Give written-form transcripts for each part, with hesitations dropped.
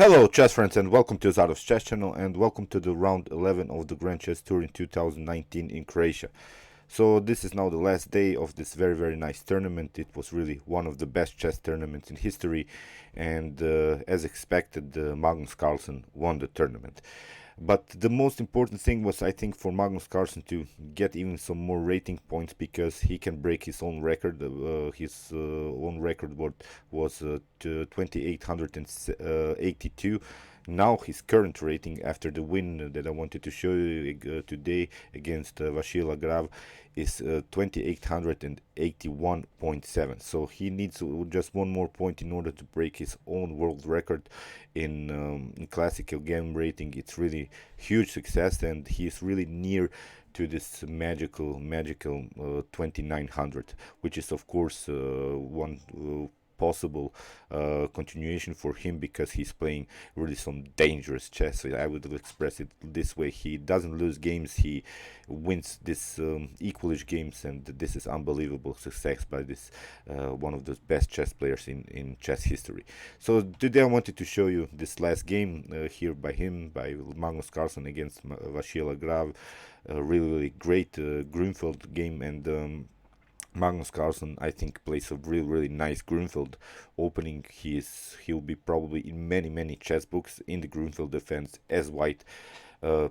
Hello chess friends and welcome to Zarov's chess channel and welcome to the round 11 of the Grand Chess Tour in 2019 in Croatia. So this is now the last day of this very nice tournament. It was really one of the best chess tournaments in history, and as expected Magnus Carlsen won the tournament. But the most important thing was, I think, for Magnus Carlsen to get even some more rating points, because he can break his own record. His own record was 2882. Now his current rating after the win that I wanted to show you today against Vacier Lagrave is 2881.7. So he needs just one more point in order to break his own world record in classical game rating. It's really huge success, and he's really near to this magical 2900, which is of course one possible continuation for him, because he's playing really some dangerous chess. I would express it this way: he doesn't lose games, he wins this equalish games, and this is unbelievable success by this one of the best chess players in chess history. So today I wanted to show you this last game here by Magnus Carlsen against Vacier Lagrave. Really great Grunfled game, and Magnus Carlsen, I think, plays a really nice Grunfeld opening. He'll be probably in many chess books in the Grunfeld defense as white. I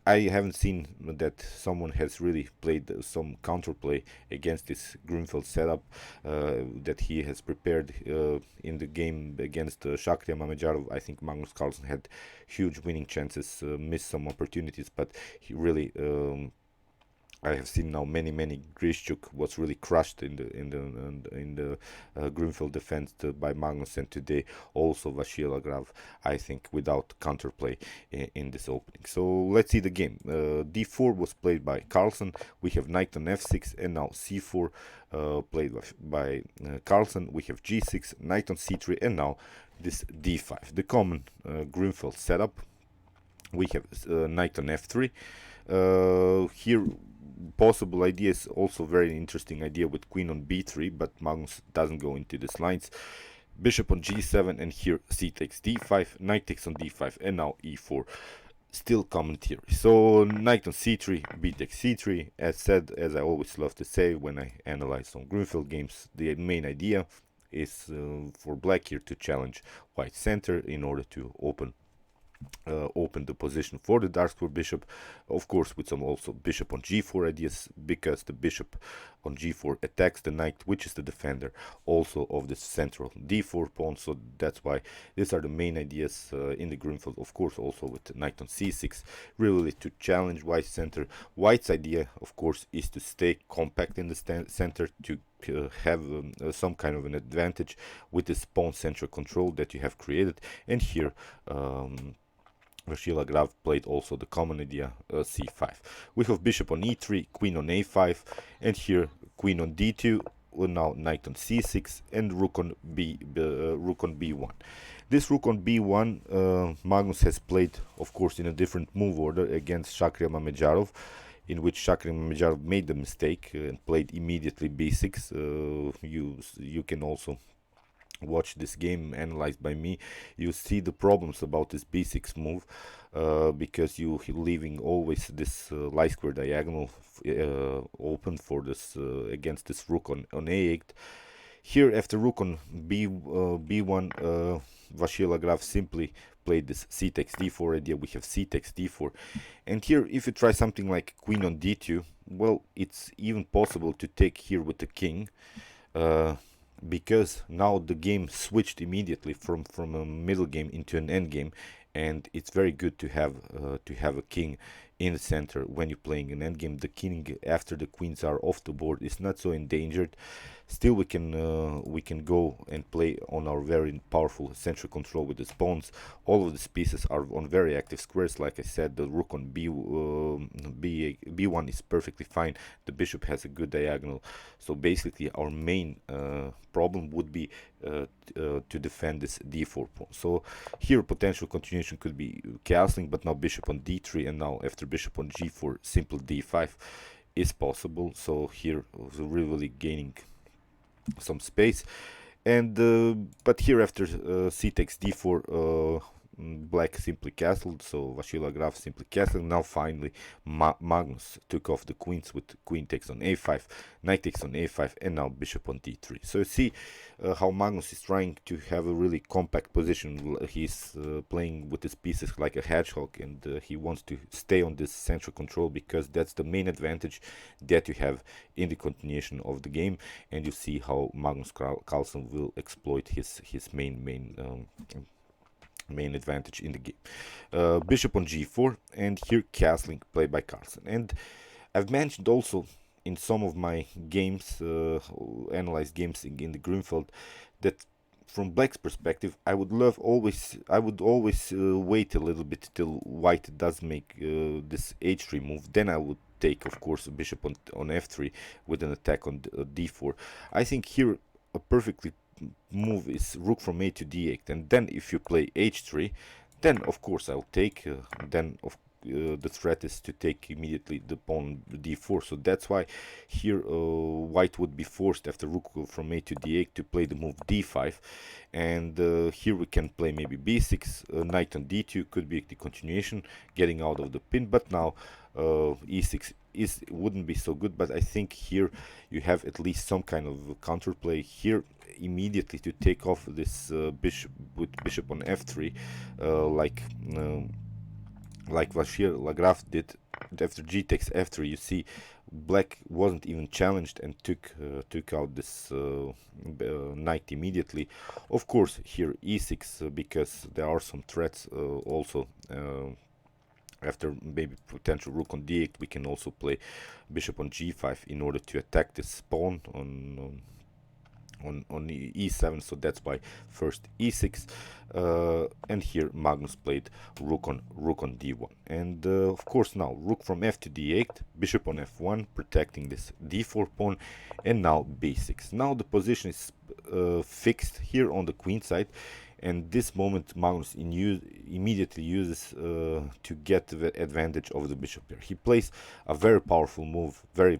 haven't seen that someone has really played some counterplay against this Grunfeld setup that he has prepared in the game against Shakhriyar Mamedyarov. I think Magnus Carlsen had huge winning chances, missed some opportunities, but he really I have seen now many Grishchuk was really crushed in the Grunfeld defense by Magnus, and today also Vacier Lagrave, I think, without counterplay in this opening. So let's see the game. D4 was played by Carlsen. We have knight on F6 and now C4 played by Carlsen. We have G6, knight on C3, and now this D5. The common Grunfeld setup. We have knight on F3. Here possible idea is also very interesting idea with queen on b3, but Magnus doesn't go into these lines. Bishop on g7, and here c takes d5, knight takes on d5, and now e4. Still common theory. So knight on c3, b takes c3. As said, as I always love to say when I analyze some Grunfeld games, the main idea is for black here to challenge white center in order to open the position for the dark square bishop, of course with some also bishop on g4 ideas, because the bishop on g4 attacks the knight, which is the defender also of the central d4 pawn. So that's why these are the main ideas in the Grunfeld, of course also with knight on c6, really to challenge white center. White's idea, of course, is to stay compact in the center, to have some kind of an advantage with this pawn central control that you have created. And here Vacier Lagrave played also the common idea, c5. We have bishop on e3, queen on a5, and here queen on d2, now knight on c6, and rook on b1. This rook on b1, Magnus has played, of course, in a different move order against Shakhriyar Mamedyarov, in which Shakhriyar Mamedyarov made the mistake and played immediately b6. You can also watch this game analyzed by me. You see the problems about this b6 move, because you leaving always this light square diagonal open for this against this rook on a8. Here after rook on b1, Vacier Lagrave simply played this c takes d4 idea. We have c takes d4, and here if you try something like queen on d2, well, it's even possible to take here with the king, because now the game switched immediately from a middle game into an end game, and it's very good to have a king in the center when you're playing an endgame. The king, after the queens are off the board, is not so endangered. Still, we can go and play on our very powerful central control with the pawns. All of these pieces are on very active squares. Like I said, the rook on b1 is perfectly fine. The bishop has a good diagonal. So basically, our main problem would be to defend this d4 pawn. So here, potential continuation could be castling, but now bishop on d3, and now after bishop on g4, simple d5 is possible. So here, really gaining some space. And but here after c takes d4, black simply castled, so Vacier Lagrave simply castled. Now finally Magnus took off the queens with queen takes on a5, knight takes on a5, and now bishop on d3. So you see how Magnus is trying to have a really compact position. He's playing with his pieces like a hedgehog, and he wants to stay on this central control because that's the main advantage that you have in the continuation of the game. And you see how Magnus Carlsen will exploit his main advantage in the game. Bishop on g4, and here castling played by Carslen. And I've mentioned also in some of my games, analyzed games in the Grunfled, that from black's perspective, I would always wait a little bit till white does make this h3 move. Then I would take, of course, a bishop on f3 with an attack on d4. I think here a perfectly move is rook from a to d8, and then if you play h3, then of course I'll take. The threat is to take immediately the pawn d4. So that's why here white would be forced after rook from a to d8 to play the move d5, and here we can play maybe b6, knight on d2 could be the continuation, getting out of the pin. But now e6 wouldn't be so good, but I think here you have at least some kind of counterplay here immediately to take off this bishop with bishop on f3, like Vacier Lagrave did. After g takes f3, you see black wasn't even challenged and took out this knight immediately. Of course here e6 because there are some threats also. After maybe potential rook on d8, we can also play bishop on g5 in order to attack this pawn on e7. So that's why first e6, and here Magnus played rook on d1, and of course now rook from f to d8, bishop on f1 protecting this d4 pawn, and now b6. Now the position is fixed here on the queen side, and this moment Magnus immediately uses to get the advantage of the bishop pair. He plays a very powerful move, very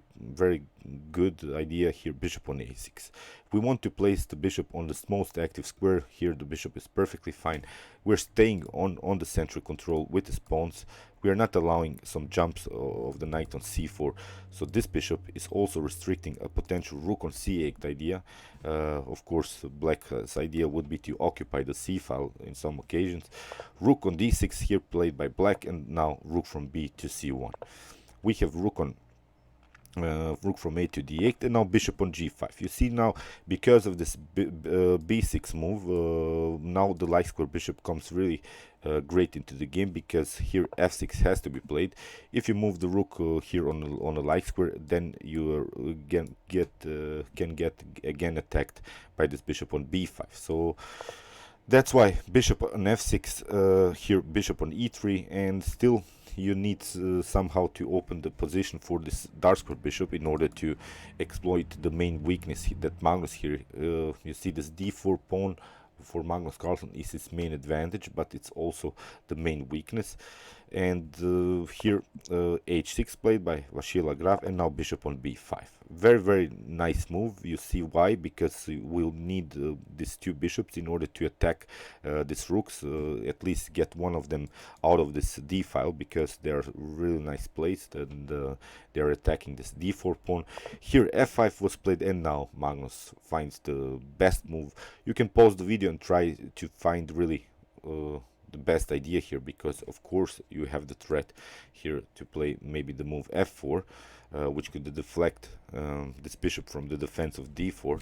good idea here, bishop on a6. We want to place the bishop on the most active square. Here the bishop is perfectly fine. We're staying on the central control with his pawns. We are not allowing some jumps of the knight on c4. So this bishop is also restricting a potential rook on c8 idea. Of course, black's idea would be to occupy the c file in some occasions. Rook on d6 here played by black, and now rook from b to c1. We have rook from a to d8, and now bishop on g5. You see now, because of this b6 move, now the light square bishop comes really great into the game, because here f6 has to be played. If you move the rook here on a light square, then you can get again attacked by this bishop on b5. So that's why bishop on f6, here bishop on e3, and still you need somehow to open the position for this dark square bishop in order to exploit the main weakness that Magnus here. You see this d4 pawn for Magnus Carlsen is his main advantage, but it's also the main weakness. And here h6 played by Vacier Lagrave, and now bishop on b5. Very nice move. You see why? Because we'll need these two bishops in order to attack these rooks, at least get one of them out of this d file, because they're really nice placed, and they're attacking this d4 pawn. Here f5 was played, and now Magnus finds the best move. You can pause the video and try to find really the best idea here, because of course you have the threat here to play maybe the move f4, which could deflect this bishop from the defense of d4,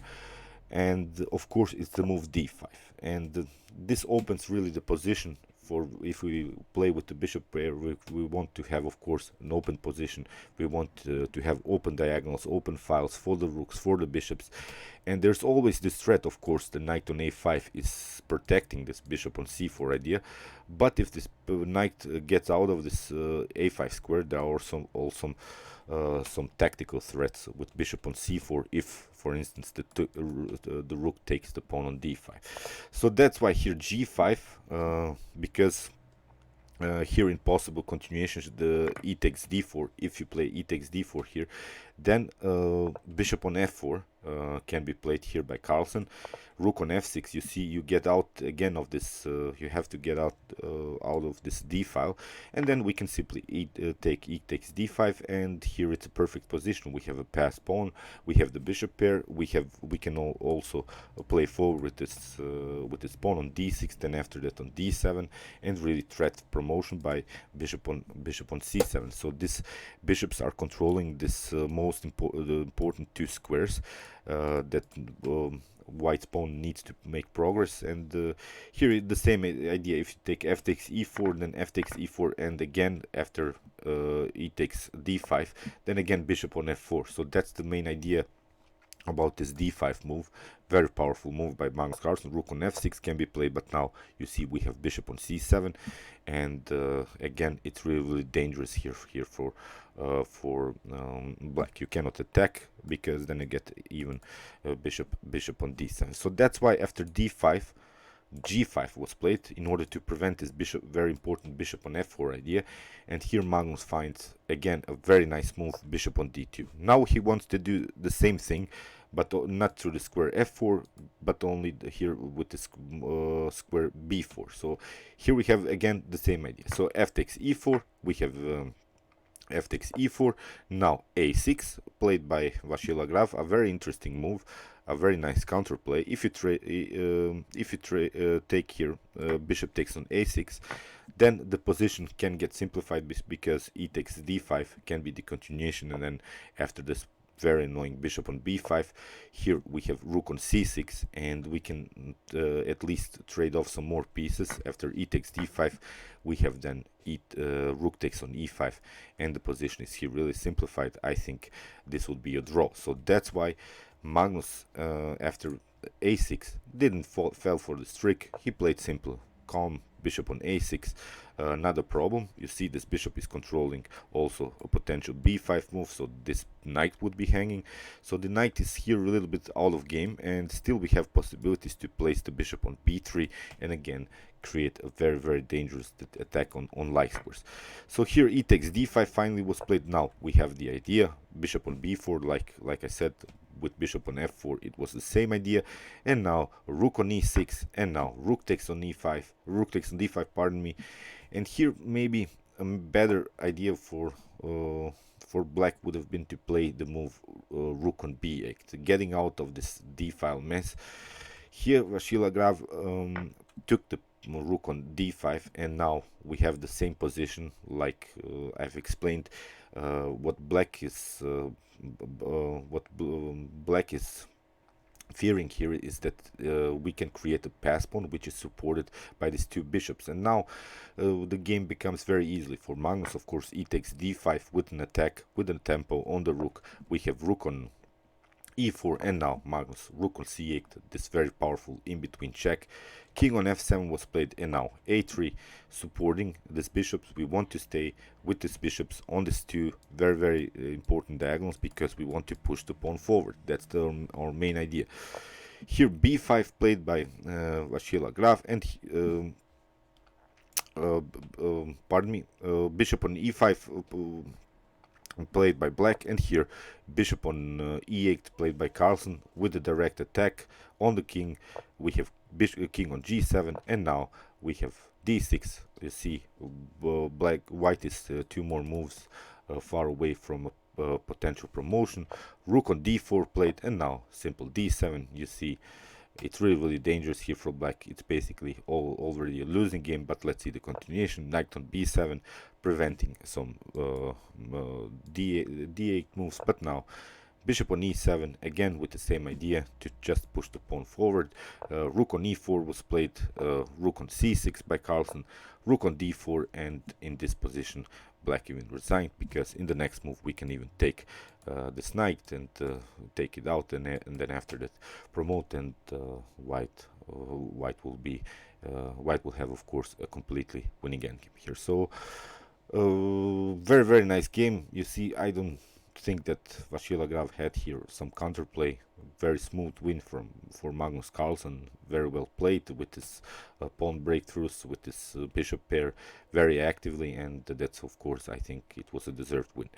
and of course it's the move d5, and this opens really the position for, if we play with the bishop pair, we want to have, of course, an open position. We want to have open diagonals, open files for the rooks, for the bishops. And there's always this threat, of course, the knight on a5 is protecting this bishop on c4 idea. But if this knight gets out of this a5 square, there are some tactical threats with bishop on c4 if, for instance, the rook takes the pawn on d5. So that's why here g5, because here in possible continuations the e takes d4, if you play e takes d4 here, Then bishop on f4 can be played here by Carlsen. Rook on f6, you see you get out again of this, you have to get out of this d file, and then we can simply take e takes d5, and here it's a perfect position. We have a passed pawn, we have the bishop pair, we can also play forward with this pawn on d6, then after that on d7, and really threat promotion by bishop on c7. So these bishops are controlling this most important two squares that white's pawn needs to make progress. And here the same idea. If you take f takes e4, then f takes e4, and again after e takes d5, then again bishop on f4. So that's the main idea about this d5 move. Very powerful move by Magnus Carlsen. Rook on f6 can be played, but now you see we have bishop on c7, and again it's really dangerous here for black. You cannot attack because then you get even bishop on d7. So that's why after d5 g5 was played in order to prevent this very important bishop on f4 idea. And here Magnus finds again a very nice move, bishop on d2. Now he wants to do the same thing, but not through the square f4, but only here with the square b4. So here we have again the same idea. So f takes e4, we have f takes e4, now a6 played by Vacier Lagrave, a very interesting move, a very nice counterplay. If you take here bishop takes on a6, then the position can get simplified because e takes d5 can be the continuation, and then after this very annoying bishop on b5, here we have rook on c6, and we can at least trade off some more pieces. After e takes d5, we have then rook takes on e5, and the position is here really simplified. I think this would be a draw. So that's why Magnus after a6 didn't fell for this trick. He played simple, calm bishop on a6. Not a problem. You see this bishop is controlling also a potential b5 move, so this knight would be hanging. So the knight is here a little bit out of game, and still we have possibilities to place the bishop on b3 and again create a very dangerous attack on light squares. So here e takes d5 finally was played. Now we have the idea, bishop on b4, like I said with bishop on f4 it was the same idea, and now rook on e6, and now rook takes on e5, rook takes on d5, pardon me. And here maybe a better idea for black would have been to play the move rook on b8, getting out of this d-file mess. Here Vacier Lagrave took the rook on d5, and now we have the same position like I've explained. What black is fearing here is that we can create a pass pawn which is supported by these two bishops, and now the game becomes very easily for Magnus. Of course, e takes d5 with an attack, with a tempo on the rook. We have rook on e4, and now Magnus rook on c8, this very powerful in-between check. King on f7 was played, and now a3 supporting these bishops. We want to stay with these bishops on these two very important diagonals because we want to push the pawn forward. That's our main idea. Here b5 played by Vacier Lagrave, and pardon me, bishop on e5 played by black, and here bishop on e8 played by Carlsen with a direct attack on the king. We have king on g7, and now we have d6. You see white is two more moves far away from a potential promotion. Rook on d4 played, and now simple d7. You see it's really dangerous here for black. It's basically already a losing game, but let's see the continuation. Knight on b7 preventing some d8 moves, but now bishop on e7 again with the same idea to just push the pawn forward. Rook on e4 was played, rook on c6 by Carlsen, rook on d4, and in this position black even resigned because in the next move we can even take this knight and take it out, and then after that promote, and white will have of course a completely winning endgame here. So very nice game. You see, I don't think that Vacier Lagrave had here some counterplay. Very smooth win for Magnus Carlsen. Very well played with his pawn breakthroughs, with his bishop pair very actively, and that's of course I think it was a deserved win.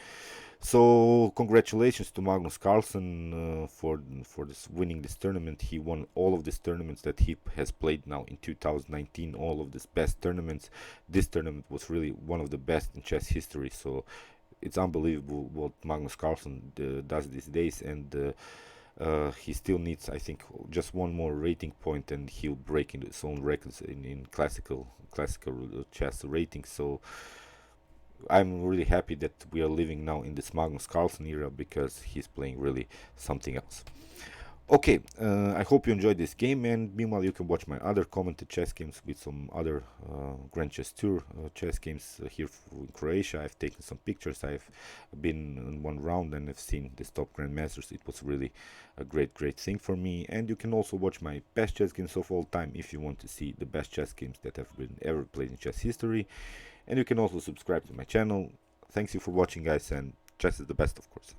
So congratulations to Magnus Carlsen for this winning this tournament. He won all of these tournaments that he has played now in 2019, all of these best tournaments. This tournament was really one of the best in chess history, so it's unbelievable what Magnus Carlsen does these days, and he still needs, I think, just one more rating point and he'll break into his own records in classical chess ratings. So I'm really happy that we are living now in this Magnus Carlsen era, because he's playing really something else. Okay, I hope you enjoyed this game, and meanwhile you can watch my other commented chess games with some other Grand Chess Tour chess games here in Croatia. I've taken some pictures, I've been in one round and I've seen the top grandmasters. It was really a great thing for me. And you can also watch my best chess games of all time if you want to see the best chess games that have been ever played in chess history. And you can also subscribe to my channel. Thanks you for watching, guys, and chess is the best, of course.